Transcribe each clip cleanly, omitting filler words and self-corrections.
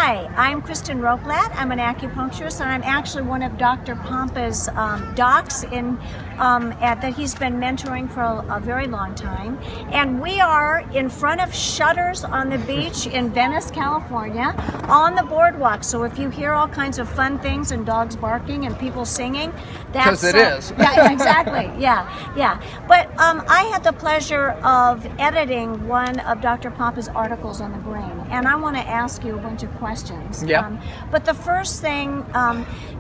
Hi, I'm Kristen Roeblatt. I'm an acupuncturist, and I'm actually one of Dr. Pompa's docs that he's been mentoring for a very long time. And we are in front of shutters on the beach in Venice, California, on the boardwalk. So if you hear all kinds of fun things and dogs barking and people singing, that's... Because it is. Yeah, exactly. Yeah. But I had the pleasure of editing one of Dr. Pompa's articles on the brain, and I want to ask you a bunch of questions. Yeah. But the first thing,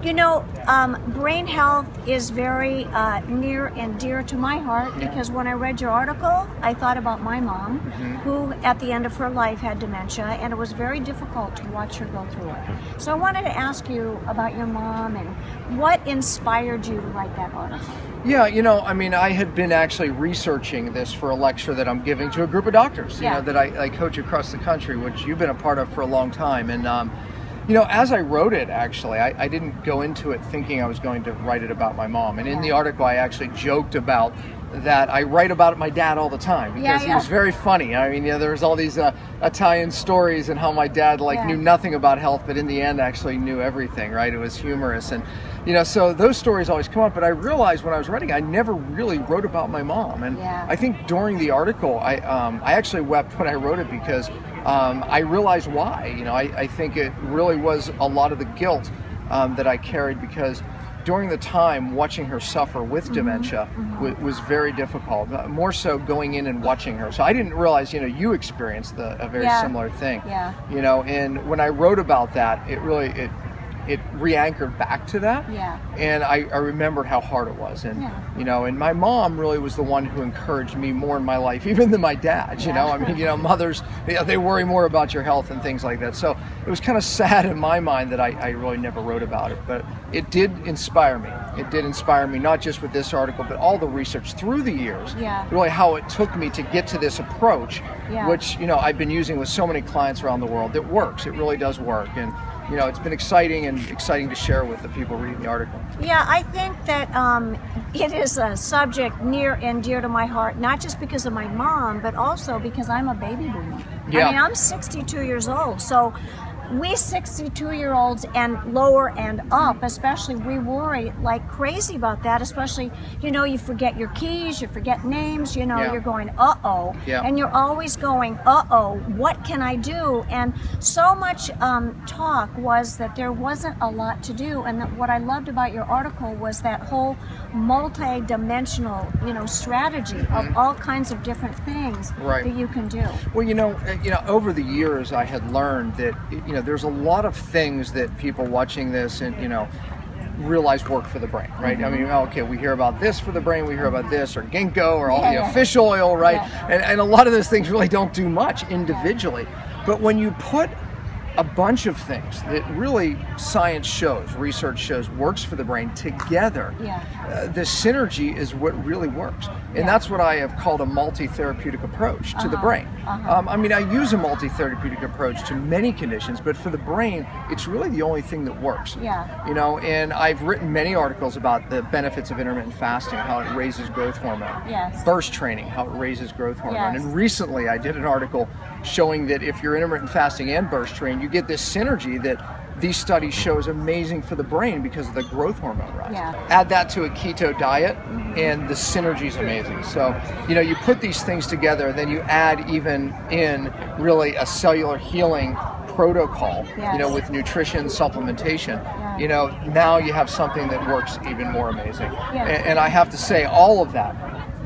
brain health is very near and dear to my heart, because when I read your article, I thought about my mom, who at the end of her life had dementia, and it was very difficult to watch her go through it. So I wanted to ask you about your mom and what inspired you to write that article. Yeah, I had been actually researching this for a lecture that I'm giving to a group of doctors, that I coach across the country, which you've been a part of for a long time. And, as I wrote it, actually, I didn't go into it thinking I was going to write it about my mom. And in the article, I actually joked about that I write about my dad all the time, because he was very funny. There's all these Italian stories and how my dad knew nothing about health, but in the end actually knew everything, right? It was humorous. And so those stories always come up, but I realized when I was writing, I never really wrote about my mom. And I think during the article, I actually wept when I wrote it, because I realized why. I think it really was a lot of the guilt that I carried, because during the time watching her suffer with dementia was very difficult, more so going in and watching her. So I didn't realize, you experienced a very similar thing. And when I wrote about that, it re-anchored back to that. And I remembered how hard it was. And, and my mom really was the one who encouraged me more in my life, even than my dad, mothers, they worry more about your health and things like that. So it was kind of sad in my mind that I really never wrote about it, but it did inspire me. It did inspire me, not just with this article, but all the research through the years, really how it took me to get to this approach, which, I've been using with so many clients around the world. It works. It really does work. And it's been exciting to share with the people reading the article. Yeah, I think that it is a subject near and dear to my heart, not just because of my mom, but also because I'm a baby boomer. I'm 62 years old, so we 62-year-olds and lower and up, especially, we worry like crazy about that, especially, you forget your keys, you forget names, you're going, uh-oh. And you're always going, uh-oh, what can I do? And so much talk was that there wasn't a lot to do. And that what I loved about your article was that whole multi-dimensional, strategy of all kinds of different things that you can do. Well, over the years, I had learned that, there's a lot of things that people watching this and, realize work for the brain, right? Okay, we hear about this for the brain, we hear about this, or ginkgo, or all fish oil, right? And a lot of those things really don't do much individually. But when you put a bunch of things that really science shows, research shows, works for the brain together, the synergy is what really works. And that's what I have called a multi-therapeutic approach to the brain. I use a multi-therapeutic approach to many conditions, but for the brain, it's really the only thing that works. And I've written many articles about the benefits of intermittent fasting, how it raises growth hormone. Burst training, how it raises growth hormone. And recently I did an article showing that if you're intermittent fasting and burst train, you get this synergy that these studies show is amazing for the brain because of the growth hormone rise. Add that to a keto diet and the synergy is amazing. So, you put these things together, then you add even in really a cellular healing protocol, with nutrition, supplementation, now you have something that works even more amazing. And I have to say, all of that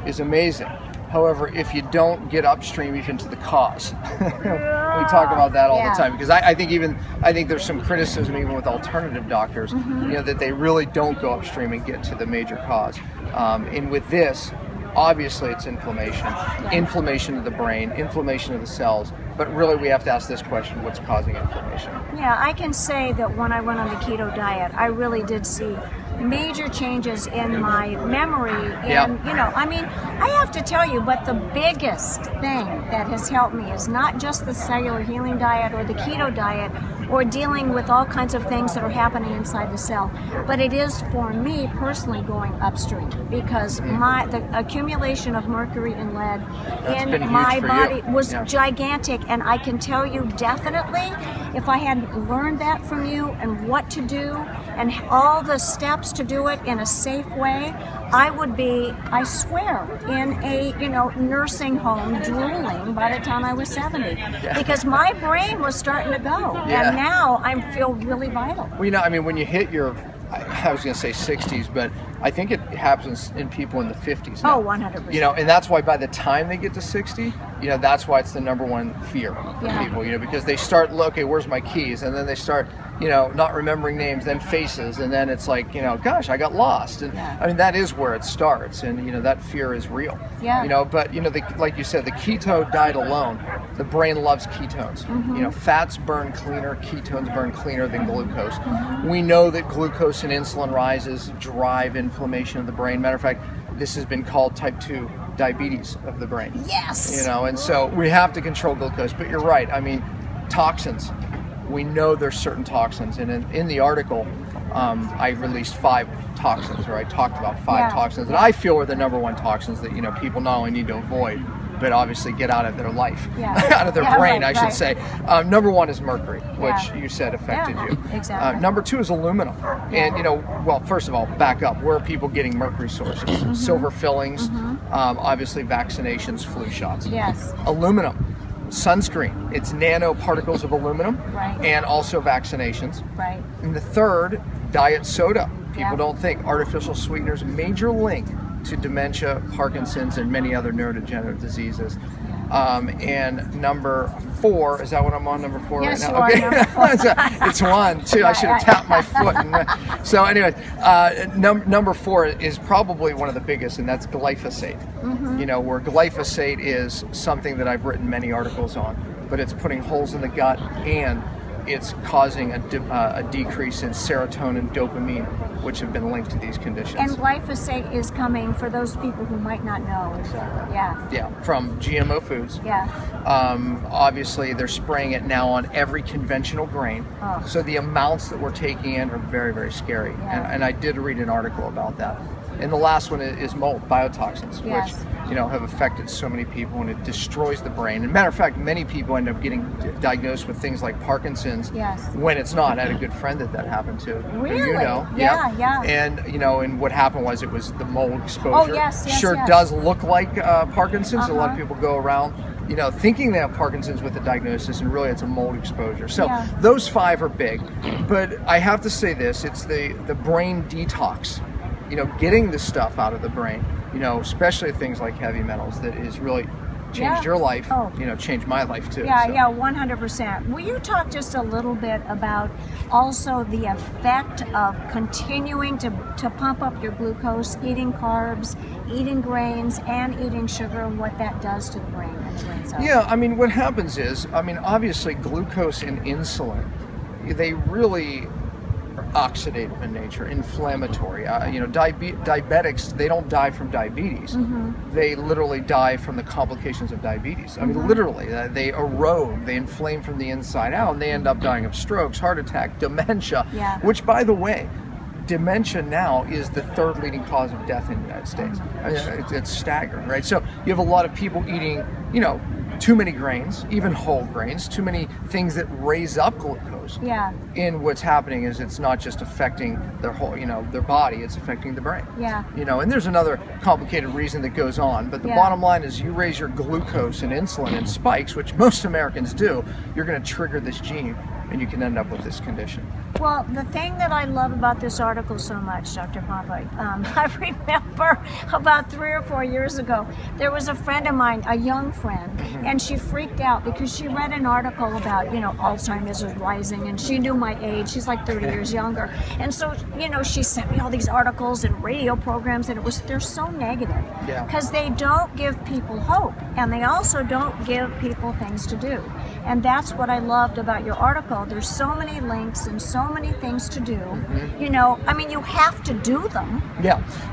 is amazing. However, if you don't get upstream even to the cause, we talk about that all the time, because I think there's some criticism even with alternative doctors, that they really don't go upstream and get to the major cause. And with this, obviously it's inflammation, inflammation of the brain, inflammation of the cells, but really we have to ask this question, what's causing inflammation? I can say that when I went on the keto diet, I really did see major changes in my memory. And, I have to tell you, but the biggest thing that has helped me is not just the cellular healing diet or the keto diet or dealing with all kinds of things that are happening inside the cell, but it is for me personally going upstream, because the accumulation of mercury and lead in my body was gigantic, and I can tell you definitely if I hadn't learned that from you and what to do and all the steps to do it in a safe way, I would be, I swear, in a, you know, nursing home drooling by the time I was 70, because my brain was starting to go, and now I feel really vital. Well, you know, I mean, when you hit your, I was going to say 60s, but I think it happens in people in the 50s now. Oh, 100%. You know, and that's why by the time they get to 60, you know, that's why it's the #1 fear for people, you know, because they start, okay, where's my keys? And then they start, you know, not remembering names, then faces, and then it's like, you know, gosh, I got lost. And I mean, that is where it starts, and, you know, that fear is real. You know, but, you know, like you said, the keto diet alone, the brain loves ketones. You know, fats burn cleaner, ketones burn cleaner than glucose. We know that glucose and insulin rises drive inflammation of the brain. Matter of fact, this has been called type 2 diabetes of the brain. Yes. You know, and so we have to control glucose. But you're right. I mean, toxins. We know there's certain toxins, and in the article, I released 5 toxins, or I talked about 5 toxins that I feel are the #1 toxins that, you know, people not only need to avoid, but obviously get out of their life, out of their brain, I should say. #1 is mercury, which you said affected you. Exactly. #2 is aluminum. And, you know, well, first of all, back up. Where are people getting mercury sources? Silver fillings, obviously vaccinations, flu shots. Yes. Aluminum. Sunscreen, it's nanoparticles of aluminum, and also vaccinations. And the third, diet soda. People don't think artificial sweeteners, major link to dementia, Parkinson's, and many other neurodegenerative diseases. And #4, is that what I'm on, #4 yes, right now? You are It's 1, 2. I should have tapped my foot. So anyway, #4 is probably one of the biggest, and that's glyphosate. You know, where glyphosate is something that I've written many articles on, but it's putting holes in the gut, and it's causing a decrease in serotonin, dopamine, which have been linked to these conditions. And glyphosate is coming, for those people who might not know. From GMO foods. Obviously, they're spraying it now on every conventional grain. So the amounts that we're taking in are very, very scary. And I did read an article about that. And the last one is mold, biotoxins, which, you know, have affected so many people, and it destroys the brain. And matter of fact, many people end up getting diagnosed with things like Parkinson's when it's not. I had a good friend that happened to. Really? You know. Yeah. And, you know, and what happened was it was the mold exposure. Oh, Does look like Parkinson's. A lot of people go around, you know, thinking they have Parkinson's with a diagnosis, and really it's a mold exposure. So those 5 are big. But I have to say this, it's the brain detox. You know, getting the stuff out of the brain, you know, especially things like heavy metals, that is really changed your life, you know, changed my life too. 100%. Will you talk just a little bit about also the effect of continuing to pump up your glucose, eating carbs, eating grains, and eating sugar, and what that does to the brain and the brain cells? Yeah, I mean, what happens is, I mean, obviously glucose and insulin, they really oxidative in nature, inflammatory. You know, diabetics, they don't die from diabetes. They literally die from the complications of diabetes. I mean, literally, they erode, they inflame from the inside out, and they end up dying of strokes, heart attack, dementia, which, by the way, dementia now is the 3rd leading cause of death in the United States. I mean, it's staggering, right? So you have a lot of people eating, you know, too many grains, even whole grains, too many things that raise up glucose. And what's happening is it's not just affecting their whole, you know, their body, it's affecting the brain. You know, and there's another complicated reason that goes on, but the bottom line is, you raise your glucose and insulin in spikes, which most Americans do, you're going to trigger this gene, and you can end up with this condition. Well, the thing that I love about this article so much, Dr. Pompa, I remember about 3 or 4 years ago, there was a friend of mine, a young friend, and she freaked out because she read an article about, you know, Alzheimer's is rising, and she knew my age. She's like 30 years younger. And so, you know, she sent me all these articles and radio programs, and they're so negative because they don't give people hope, and they also don't give people things to do. And that's what I loved about your article. There's so many links and so many things to do. You know, I mean, you have to do them.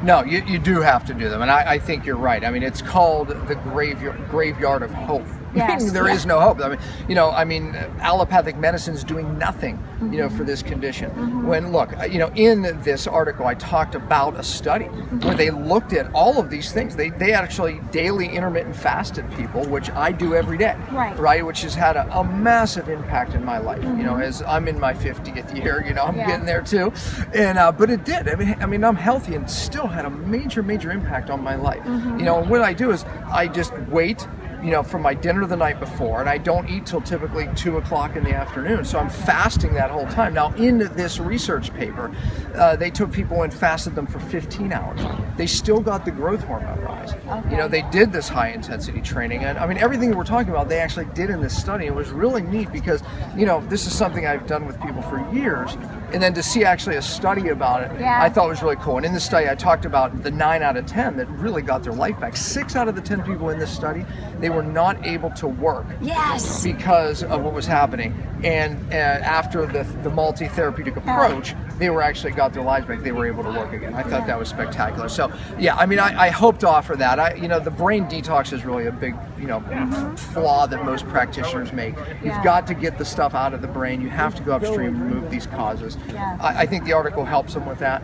No, you do have to do them, and I think you're right. I mean, it's called the graveyard of hope. Yes, There is no hope. I mean, allopathic medicine is doing nothing, for this condition. When, look, in this article, I talked about a study where they looked at all of these things. They actually daily intermittent fasted people, which I do every day, right? Which has had a massive impact in my life. As I'm in my 50th year, I'm getting there too, and but it did. I mean, I'm healthy and still had a major impact on my life. And what I do is I just wait, from my dinner the night before, and I don't eat till typically 2 o'clock in the afternoon. So I'm fasting that whole time. Now, in this research paper, they took people and fasted them for 15 hours. They still got the growth hormone rise. Okay. They did this high intensity training, and I mean, everything that we're talking about, they actually did in this study. It was really neat because, this is something I've done with people for years, and then to see actually a study about it, I thought was really cool. And in this study, I talked about the 9 out of 10 that really got their life back. 6 out of the 10 people in this study, they were not able to work because of what was happening. And after the multi-therapeutic approach, they were actually got their lives back. They were able to work again. I thought that was spectacular. So yeah, I mean, I hope to offer that. The brain detox is really a big, flaw that most practitioners make. You've got to get the stuff out of the brain. You have to go upstream and remove these causes. I think the article helps them with that.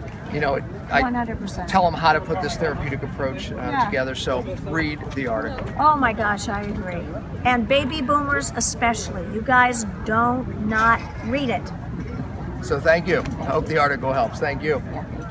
I 100%. tell them how to put this therapeutic approach together. So read the article. Oh my gosh, I agree. And baby boomers especially. You guys don't not read it. So thank you. I hope the article helps. Thank you. Yeah.